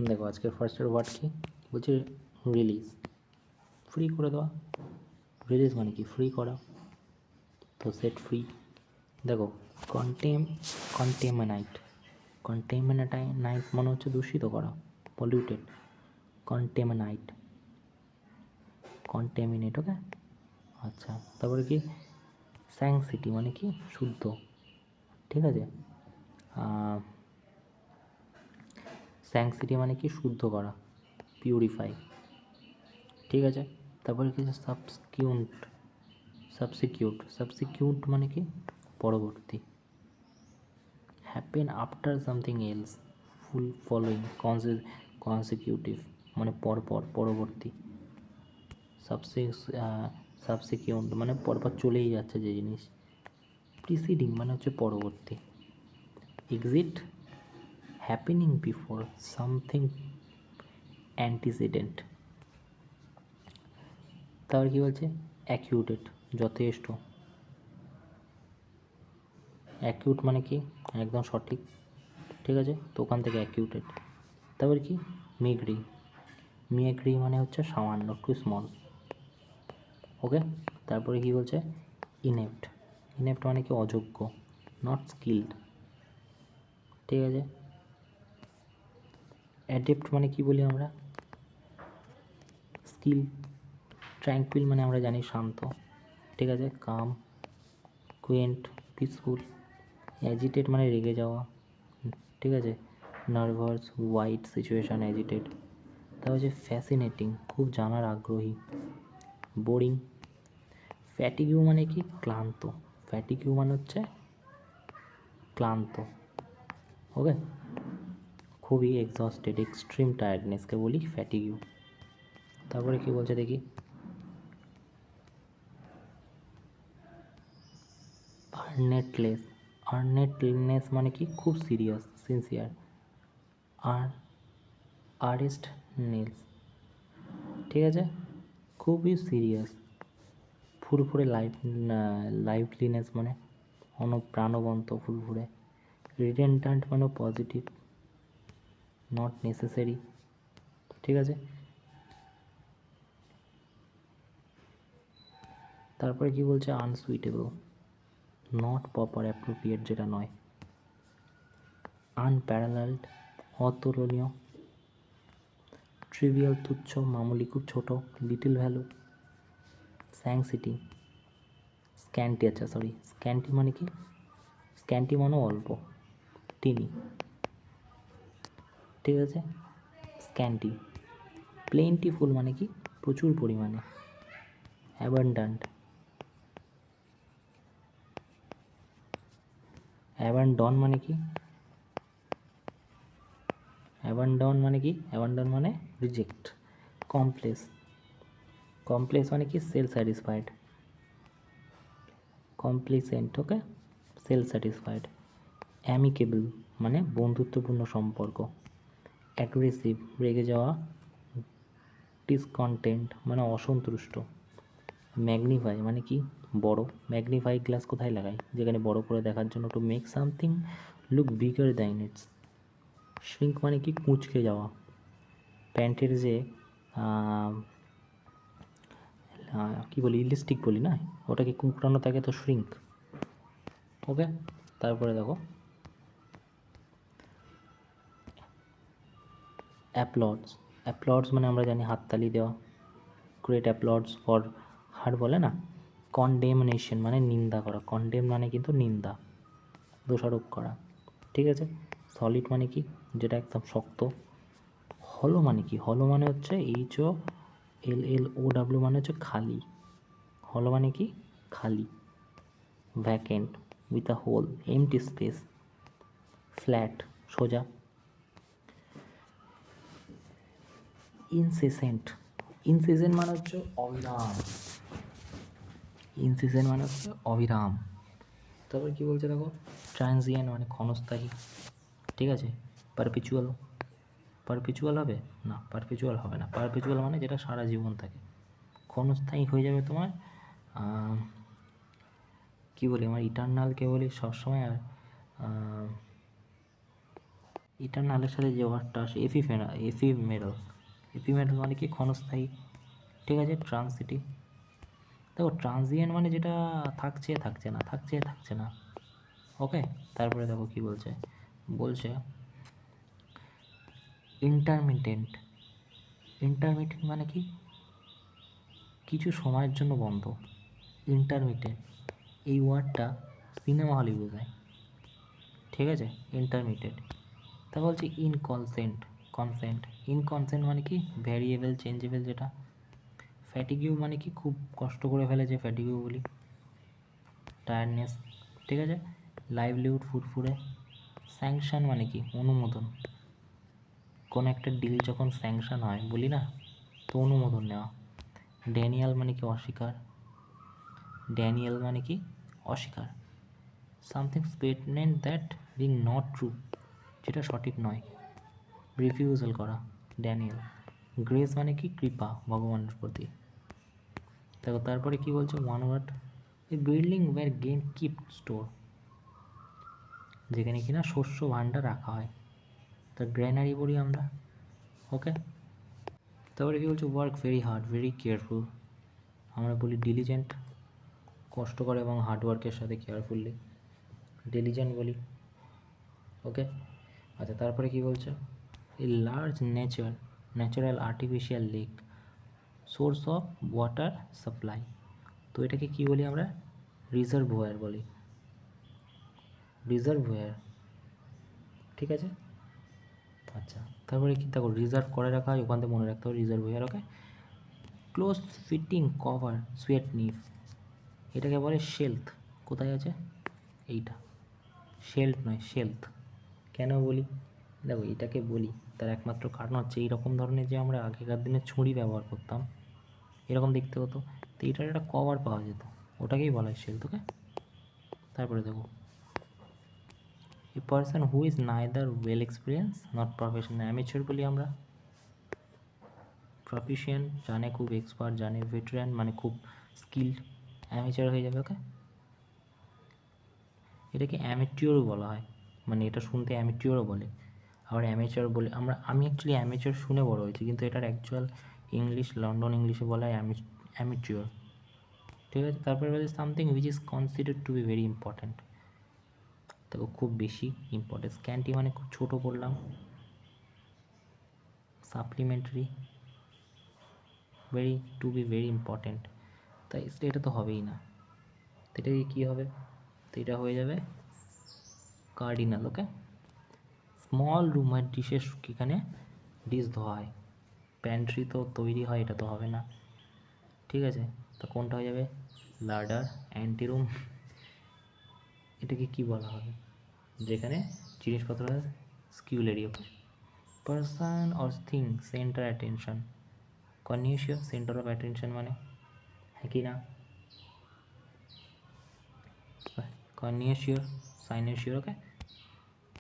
দেখো আজকের ফার্স্টের ওয়ার্ড কি বলছে, রিলিজ, ফ্রি করে দেওয়া। রিলিজ মানে কি ফ্রি করা, তো সেট ফ্রি। দেখো কন্টেমিনাইট নাইট মানে হচ্ছে দূষিত করা, পলিউটেড। কন্টেমিনেট ওকে। আচ্ছা, তারপরে কি স্যাংসিটি মানে কি শুদ্ধ, ঠিক আছে। স্যাংসিটি মানে কি শুদ্ধ করা, পিউরিফাই, ঠিক আছে। তারপরে কি সাবস্টিকিউট মানে কি পরবর্তী। হ্যাপেন আফটার সামথিং এলস, ফুল ফলোয়িং, কনসিকিউটিভ মানে পরপর, পরবর্তী। সাবসিকিউন্ট মানে পরপর চলেই যাচ্ছে যে জিনিস। প্রিসিডিং মানে হচ্ছে পরবর্তী। Exit, happening before something antecedent. তারপর কী বলছে, অ্যাকিউটেড যথেষ্ট। অ্যাকিউট মানে কি একদম সঠিক, ঠিক আছে, তো ওখান থেকে অ্যাকিউটেড। তারপর কি মিয়াগ্রি মানে হচ্ছে সামান্য, টু স্মল, ওকে। তারপরে কি বলছে, ইনেপ্ট মানে কি অযোগ্য, নট স্কিলড, ঠিক আছে। অ্যাডেপ্ট মানে কি বলি আমরা, স্কিল। ট্র্যাঙ্কুইল মানে আমরা জানি শান্ত, ঠিক আছে, কাম। কুয়েন্ট পিসফুল। অ্যাজিটেট মানে রেগে যাওয়া, ঠিক আছে, নার্ভাস, হোয়াইট সিচুয়েশান, অ্যাজিটেট। তারপর হচ্ছে ফ্যাসিনেটিং খুব জানার আগ্রহী। বোরিং। ফ্যাটিগিউ মানে কি ক্লান্ত, ফ্যাটিগিউ মানে হচ্ছে ক্লান্ত, ওকে। খুবই এক্সস্টেড, এক্সট্রিম টায়ার্ডনেসকে বলি ফ্যাটিগিউ। তারপরে কি বলছে দেখি, আর্নেটলেস মানে কি খুব সিরিয়াস, সিনসিয়ার। আরেস্টনেস, ঠিক আছে, খুবই সিরিয়াস। ফুরফুরে লাইভলিনেস মানে প্রাণবন্ত, ফুরফুরে। রিডেন্ডান্ট মানে পজিটিভ, নট নেসেসারি, ঠিক আছে। তারপরে কি বলছে, আনসুইটেবল, নট প্রপার, অ্যাপ্রোপ্রিয়েট যেটা নয়। আনপ্যারালালড অতুলনীয়। ট্রিভিয়াল তুচ্ছ, মামুলি, খুব ছোট, লিটল ভ্যালু। স্যাংসিটি স্ক্যান্টি, আচ্ছা সরি, স্ক্যান্টি মানে কি, স্ক্যান্টি মানে অল্প, টিনি, ঠিক আছে, স্ক্যান্টি। প্লেন্টিফুল মানে কি প্রচুর পরিমাণে। অ্যাবান্ডান্ট মানে কি, অ্যাবান্ডন মানে রিজেক্ট। কমপ্লেক্স মানে কি সেলফ স্যাটিসফাইড। কমপ্লিসেন্ট, ওকে, সেলফ স্যাটিসফাইড। অ্যামিকেবল মানে বন্ধুত্বপূর্ণ সম্পর্ক। অ্যাগ্রেসিভ রেগে যাওয়া। ডিসকন্টেন্ট মানে অসন্তুষ্ট। ম্যাগনিফাই মানে কি বড়। ম্যাগনিফাই গ্লাস কোথায় লাগাই, যেখানে বড় করে দেখার জন্য, to make something look bigger than it's. Shrink মানে কি কুঁচকে যাওয়া। প্যান্টের যে কী বলি, ইলাস্টিক বলি না, ওটাকে কুঁকড়ানো থাকে তো শ্রিঙ্ক, ওকে। তারপরে দেখো অ্যাপ্লডস মানে আমরা জানি হাততালি দেওয়া। গ্রেট অ্যাপ্লডস ফর হার বলে না। কন্ডেমনেশন মানে নিন্দা করা, কন্ডেম মানে কিন্তু নিন্দা, দোষারোপ করা, ঠিক আছে। সলিড মানে কি যেটা একদম শক্ত। হলো মানে কি, হলো মানে হচ্ছে HOLLOW মানে হচ্ছে খালি। হলো মানে কি খালি। Vacant with a hole, empty space. Flat সোজা। ইনসেসেন্ট মানে হচ্ছে অবিরাম, অবিরাম। তারপরে কী বলছে দেখো, ট্রানজিয়েন্ট মানে ক্ষণস্থায়ী, ঠিক আছে। পারপিচুয়াল হবে না, পারপিচুয়াল হবে না। পারপিচুয়াল মানে যেটা সারা জীবন থাকে। ক্ষণস্থায়ী হয়ে যাবে তোমার কী বলি, আমার ইটারনালকে বলি সবসময়। আর ইটারনালের সাথে যে ওয়ার্ডটা আসে এফিমেরাল মানে কি ক্ষণস্থায়ী, ঠিক আছে। ট্রানসিটি, দেখো ট্রানজিয়েন্ট মানে যেটা থাকছে থাকছে না, থাকছে থাকছে না, ওকে। তারপরে দেখো কি বলছে, বলছে ইন্টারমিটেন্ট। ইন্টারমিটেন্ট মানে কি কিছু সময়ের জন্য বন্ধ। ইন্টারমিটেন্ট এই ওয়ার্ডটা সিনেমা হলে বোঝায়, ঠিক আছে। ইন্টারমিটেন্ট। তা বলছে কনসেন্ট ইনকনসেন্ট মানে কি ভ্যারিয়েবল চেঞ্জেবল, যেটা। ফ্যাটিগিউ মানে কি খুব কষ্ট করে ফেলে, যে ফ্যাটিগিউ বলি। টায়ার্ডনেস, ঠিক আছে। লাইভলিহুড ফুরফুরে। স্যাংশন মানে কি অনুমোদন, কোনো একটা ডিল যখন স্যাংশন হয় বলি না, তো অনুমোদন নেওয়া। ড্যানিয়াল মানে কি অস্বীকার, ড্যানিয়াল মানে কি অস্বীকার। Something statement that being not true, যেটা সঠিক নয়। রিফিউজাল করা, ড্যানিয়াল। গ্রেস মানে কি কৃপা ভগবানের প্রতি। দেখো তারপরে কি বলছে, one word, a building where game keep store, যেখানে কিনা শস্য ভাণ্ডার রাখা হয়, তো গ্র্যানারি বলি আমরা, ওকে। তারপরে কি বলছে, work very hard very careful, আমরা বলি ডিলিজেন্ট, কষ্ট করে এবং হার্ডওয়ার্কের সাথে কেয়ারফুললি ডিলিজেন্ট বলি, ওকে। আচ্ছা তারপরে কি বলছে, a large natural artificial lake source of water supply, তো এটাকে কি বলি আমরা, রিজার্ভোয়ার বলি, রিজার্ভোয়ার, ঠিক আছে। আচ্ছা তারপরে কি দেখো, রিজার্ভ করে রাখা হয়, ওখান থেকে মনে রাখতে হবে রিজার্ভোয়ার, ওকে। ক্লোজ ফিটিং কভার সুয়েট নিফ, এটাকে বলে শেলথ, কোথায় আছে এইটা, শেল্ট নয় শেলথ। কেন বলি, দেখো এটাকে বলি তার একমাত্র কারণ হচ্ছে এইরকম ধরনের যে আমরা আগেকার দিনে ছুরি ব্যবহার করতাম, এরকম দেখতে হতো, তো এটার একটা কভার পাওয়া যেত, ওটাকেই বলা হয় শেলথ, ওকে। তারপরে দেখো, a person who is neither well experience not professional, amateur বলি আমরা। প্রফিশিয়েন্ট জানে খুব, এক্সপার্ট জানে, ভেটেরান মানে খুব স্কিল্ড, অ্যামেচার হয়ে যাবে, ওকে। এটাকে অ্যামেটিওরও বলা হয়, মানে এটা শুনতে অ্যামেটিওরও বলে, আবার অ্যামেচার বলে আমরা, আমি অ্যাকচুয়ালি অ্যামেচার শুনে বড় হয়েছি, কিন্তু এটার অ্যাকচুয়াল ইংলিশ লন্ডন ইংলিশে বলা হয় অ্যামেটিওর, ঠিক আছে। তারপরে বলছে something which is considered to be very important, তো খুব বেশি ইম্পর্টেন্ট। স্ক্যান্টি মানে খুব ছোটো পড়লাম। Supplementary very to be very important, তাই এটা তো হবেই না, তো এটা কী হবে, তো এটা হয়ে যাবে কার্ডিনাল, ওকে। স্মল রুমের ডিশের এখানে ডিশ ধোয়া হয়, প্যান্ট্রি তো তৈরি হয়, এটা তো হবে না, ঠিক আছে। তো কোনটা হয়ে যাবে, লার্ডার অ্যান্টিরুম, এটাকে কি বলা হবে, যেখানে জিনিসপত্র scullery, okay. Person or thing centre attention, কর্নিউশিয়ার সেন্টার অফ অ্যাটেনশন মানে, হ্যাঁ কি না, কর্নিউশিয়ার সাইনোশিয়ার, ওকে।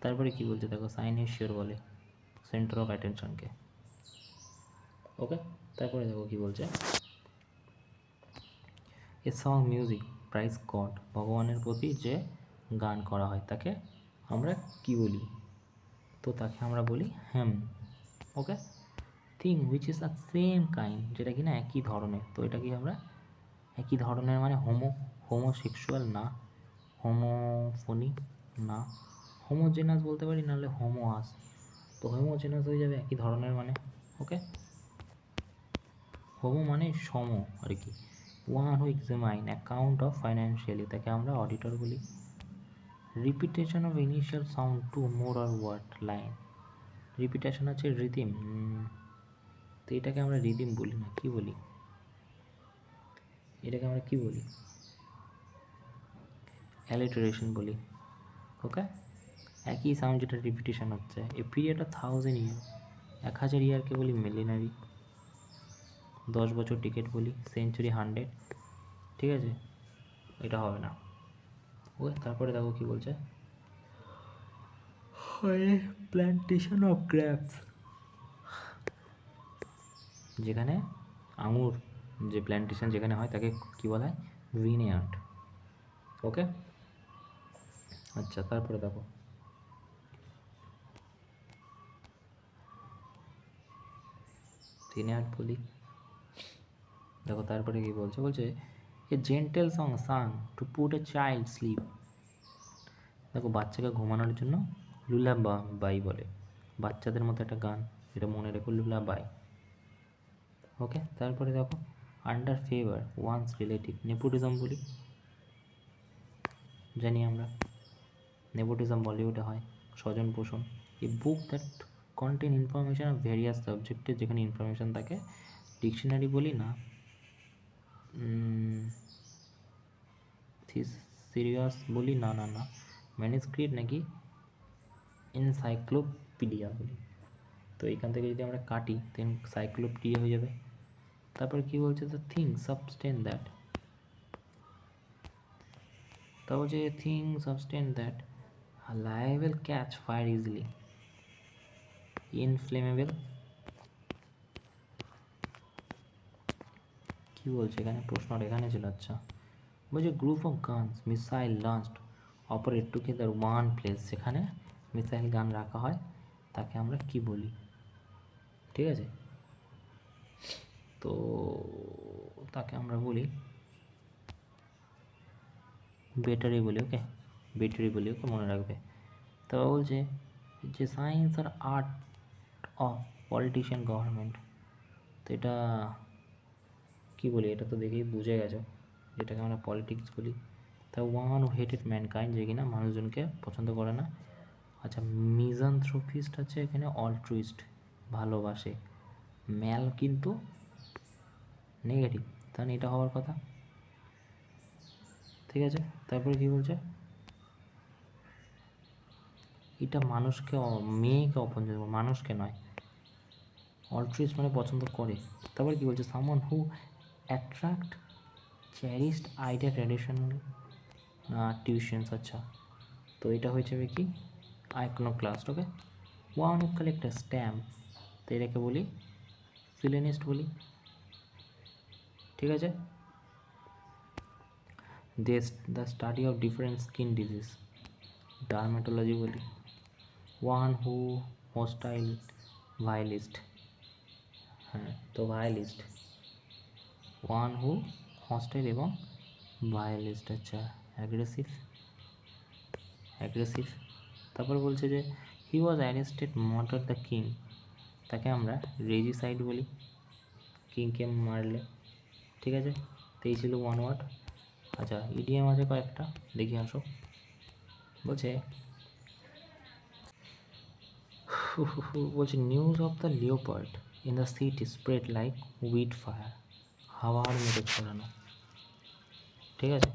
তারপরে কি বলছে দেখো, সাইনোশিয়ার বলে সেন্টার অফ অ্যাটেনশনকে, ওকে। তারপরে দেখো কি বলছে, a song music prize god, ভগবানের প্রতি যে গান করা হয় তাকে আমরা কি বলি, তো তাকে আমরা বলি ham, okay. Thing which is the same kind, যেটা কি না একই ধরনের, তো এটা কি আমরা একই ধরনের মানে হোমোসেক্সুয়াল না, হোমোফোনি না, হোমোজেনাস বলতে পারি, নাহলে হোমোয়াস, তো হোমোজেনাস হয়ে যাবে একই ধরনের মানে, ওকে। হোমো মানে সম আর কি। One who examine account of financially, তাকে আমরা অডিটর বলি। Repetition of initial sound to more or word line, repetition হচ্ছে রিদিম, তো এটাকে আমরা রিদিম বলি না, কি বলি, এটাকে আমরা কি বলি, অ্যালিটারেশন বলি, ওকে। একই সাউন্ড যেটা রিপিটেশন হচ্ছে। এ পিরিয়ড অফ 1000 ইয়ার, 1000 ইয়ারকে বলি মিলেনারি, 10 বছর টিকিট বলি সেঞ্চুরি 100, ঠিক আছে, এটা হবে না, ওকে। তারপরে দেখো কি বলছে, প্ল্যান্টেশন অফ গ্র্যাপস, যেখানে আঙুর যে প্ল্যান্টেশন যেখানে হয় তাকে কি বলা হয়, ভিনেয়ার্ড, ওকে। আচ্ছা তারপরে দেখো, থিন হার্ট বলি। দেখো তারপরে কি বলছে, বলছে a gentle song sung to put a child sleep. দেখো বাচ্চাকে ঘুমানোর জন্য লুলাবাই বলে, বাচ্চাদের মতো একটা গান, এটা মনে রেখো, লুলাবাই। ওকে, তারপরে দেখো under favour ones relative, nepotism বলি, জানি আমরা নেপোটিজম বলিউডে হয়, স্বজন পোষণ। A book that contain information of various সাবজেক্টে, যেখানে ইনফরমেশান থাকে, ডিকশনারি বলি না, সিরিয়াস বলি না, ম্যানুস্ক্রিপ্ট নাকি এনসাইক্লোপিডিয়া বলি। তো এখান থেকে যদি আমরা কাটি দেন সাইক্লোপিডিয়া হয়ে যাবে। তারপরে কি বলছে, দ্য থিং সাবস্টেন দ্যাট, তা বলছে thing সাবস্টেন that liable catch fire easily, inflammable, কি বলছে এখানে, প্রশ্নটা এখানে ছিল। আচ্ছা, বলছে group of guns missile launched operate together one place, সেখানে মিসাইল গান রাখা হয়, তাকে আমরা কি বলি? ঠিক আছে, তো তাকে আমরা বলি ব্যাটারি বলি। ওকে, ব্যাটারি বলি, ওকে মনে রাখবে। তো বলছে যে সায়েন্স আর আর্ট অফ পলিটিশিয়ান গভর্নমেন্ট, তো এটা কী বলি, এটা তো দেখেই বুঝে গেছো, যেটাকে আমরা পলিটিক্স বলি। তা ওয়ান হু হেটেড ম্যানকাইন্ড, যে কিনা মানুষজনকে পছন্দ করে না। আচ্ছা, মিজানথ্রোপিস্ট আছে এখানে, অল্ট্রুইস্ট ভালোবাসে, ম্যাল কিন্তু নেগেটিভ, তাহলে এটা হওয়ার কথা। ঠিক আছে, তারপরে কী বলছে, এটা মানুষকে, মেয়েকে অপছন্দ, মানুষকে নয়, অল্ট্রুইস্ট মানে পছন্দ করে। তারপরে কী বলছে, someone who attract cherished idea traditional tuitions. আচ্ছা, তো এটা হয়েছে কি iconoclast. Okay, one who collect a stamp, তো এটাকে বলি ফিলেনিস্ট বলি। ঠিক আছে, the study of different skin disease, dermatology বলি। ওয়ান হু হোস্টাইল ভায়োলিস্ট, হ্যাঁ তো ভায়োলিস্ট, ওয়ান হু হস্টাইল এবং ভায়োলিস্ট। আচ্ছা, অ্যাগ্রেসিভ, তারপর বলছে যে he was arrested murder the king, তাকে আমরা রেজিসাইড বলি, কিংকে মারলে। ঠিক আছে, তো এই ছিল ওয়ান ওয়ার্ড। আচ্ছা, ইডিএম আছে কয়েকটা, দেখি আসো। বলছে news of the leopard in the city spread like weed fire, হাওয়ার মতো ছড়ানো। ঠিক আছে,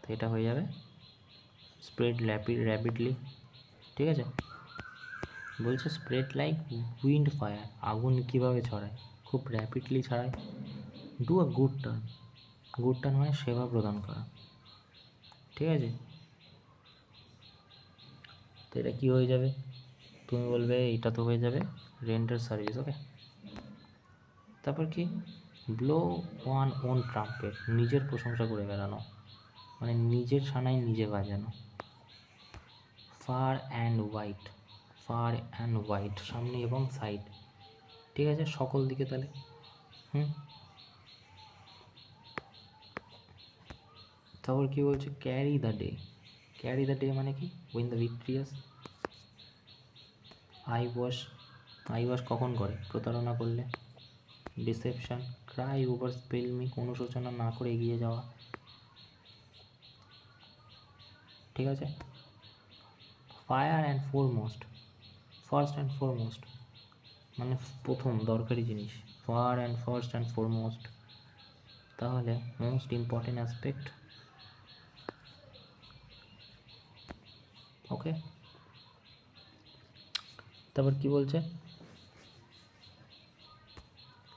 তো এটা হয়ে যাবে স্প্রেড র্যাপিডলি। ঠিক আছে, বলছে স্প্রেড লাইক উইন্ড ফায়ার, আগুন কীভাবে ছড়ায়, খুব র্যাপিডলি ছড়ায়। ডু আ গুড টার্ন মানে সেবা প্রদান করা। ঠিক আছে, তো এটা কী হয়ে যাবে, তুমি বলবে এটা তো হয়ে যাবে রেন্টার সার্ভিস। ওকে, তারপর কি, ব্লো ওয়ান ওন ট্রাম্পেট, নিজের প্রশংসা করে বেড়ানো, মানে নিজের সানাই নিজে বাজানো। ফার অ্যান্ড হোয়াইট, সামনে এবং সাইড। ঠিক আছে, সকল দিকে তাহলে। তারপর কী বলছে, ক্যারি দ্য ডে মানে কি, উইন দ্য ভিক্টরিয়াস। আই ওয়াশ কখন করে, প্রতারণা করলে, deception. Cry over spill milk, অনুশোচনা না করে এগিয়ে যাওয়া। ঠিক আছে, ফার্স্ট অ্যান্ড ফরমোস্ট মানে প্রথম দরকারি জিনিস, ফার্স্ট অ্যান্ড ফরমোস্ট, তাহলে মোস্ট ইম্পর্টেন্ট অ্যাসপেক্ট। ওকে, তারপর কি বলছে,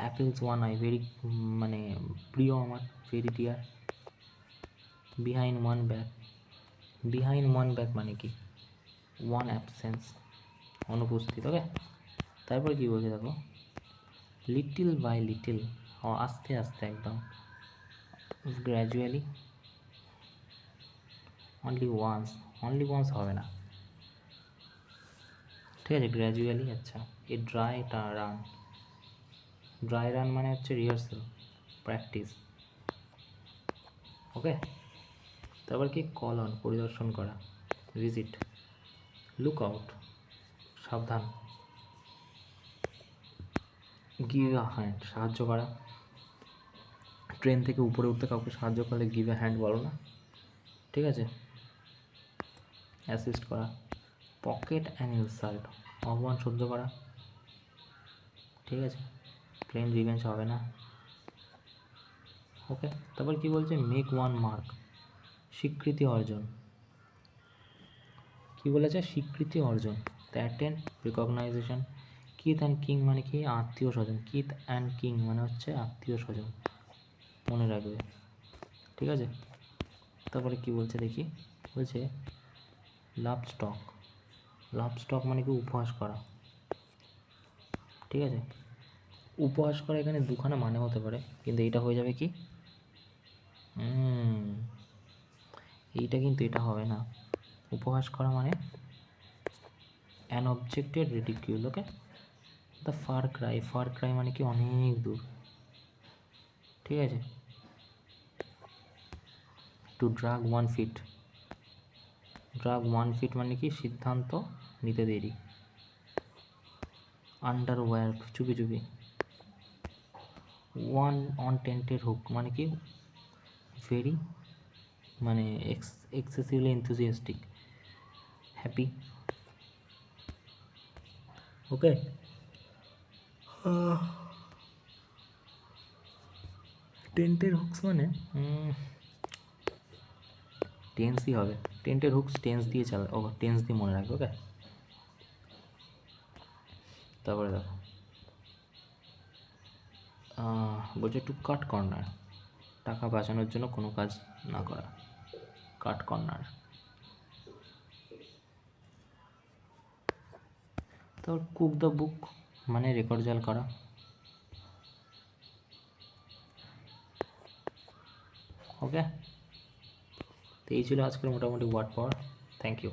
অ্যাপেলস ওয়ান আই, ভেরি মানে প্রিয় আমার, very deer. Behind one back মানে কি, ওয়ান অ্যাবসেন্স, অনুপস্থিত। ওকে, তারপর কি বলছে দেখো, লিটিল বাই লিটিল, আস্তে আস্তে একদম, গ্র্যাজুয়ালি, অনলি ওয়ান্স হবে না। ঠিক আছে, গ্র্যাজুয়ালি। আচ্ছা, এ ড্রাই রান, ড্রাই রান মানে হচ্ছে রিহার্সাল, প্র্যাকটিস। ওকে, তারপর কি কল অন, পরিদর্শন করা, ভিজিট। লুক আউট, সাবধান। গিভ আ হ্যান্ড, সাহায্য করা। ট্রেন থেকে উপরে উঠতে কাউকে সাহায্য করলে গিভ আ হ্যান্ড বলো না, ঠিক আছে। অ্যাসিস্ট করা। পকেট অ্যান্ড ইনসাল্ট, অপমান সহ্য করা, ঠিক আছে। ক্লেম রিভেঞ্জ হবে না। ওকে, তারপর কি বলছে, মেক ওয়ান মার্ক, স্বীকৃতি অর্জন। কি বলেছে, স্বীকৃতি অর্জন। Attend, recognition. Kith and king মানে কি, আত্মীয় স্বজন। কিথ অ্যান্ড কিং মানে হচ্ছে আত্মীয় স্বজন, মনে রাখবে, ঠিক আছে। তারপরে কি বলছে দেখি, বলছে লাভ স্টক। লাভ স্টক মানে কি, উপহাস করা, ঠিক আছে। উপহাস করা এখানে দুখানা মানে হতে পারে, কিন্তু এইটা হয়ে যাবে কি, এইটা কিন্তু এটা হবে না। উপহাস করা মানে an objected ridicule. Okay, the far cry. Far cry মানে কি, অনেক দূর, ঠিক আছে। To drag one feet. Drag one feet মানে কি, সিদ্ধান্ত নিতে দেরি। আন্ডারওয়্যার, চুপি চুপি। ওয়ান অন টেন্টেড হুক মানে কি, ভেরি মানে এক্সেসিভলি এনথুজিয়াস্টিক, হ্যাপি। ওকে, টেন্টেড হুকস মানে টেন্সই হবে। টেন্টেড হুকস টেন্স দিয়ে চালাবে, ও টেন্স দিয়ে মনে রাখবে। ওকে, তারপরে দেখো বলছে টু কাট কর্নার, টাকা বাঁচানোর জন্য কোনো কাজ না করা, কাট কর্নার। তারপর কুক দ্য বুক মানে রেকর্ড জাল করা। ওকে, তো এই ছিল আজকের মোটামুটি ওয়ার্ড পাওয়ার। Thank you.